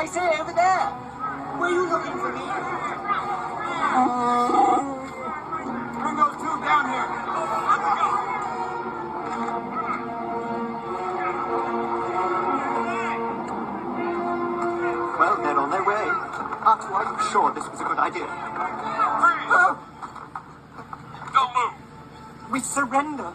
I say, over there. Were you looking for me? Bring those two down here. Let's go. Well, they're on their way. Artu, are you sure this was a good idea? Freeze! Don't move. We surrender.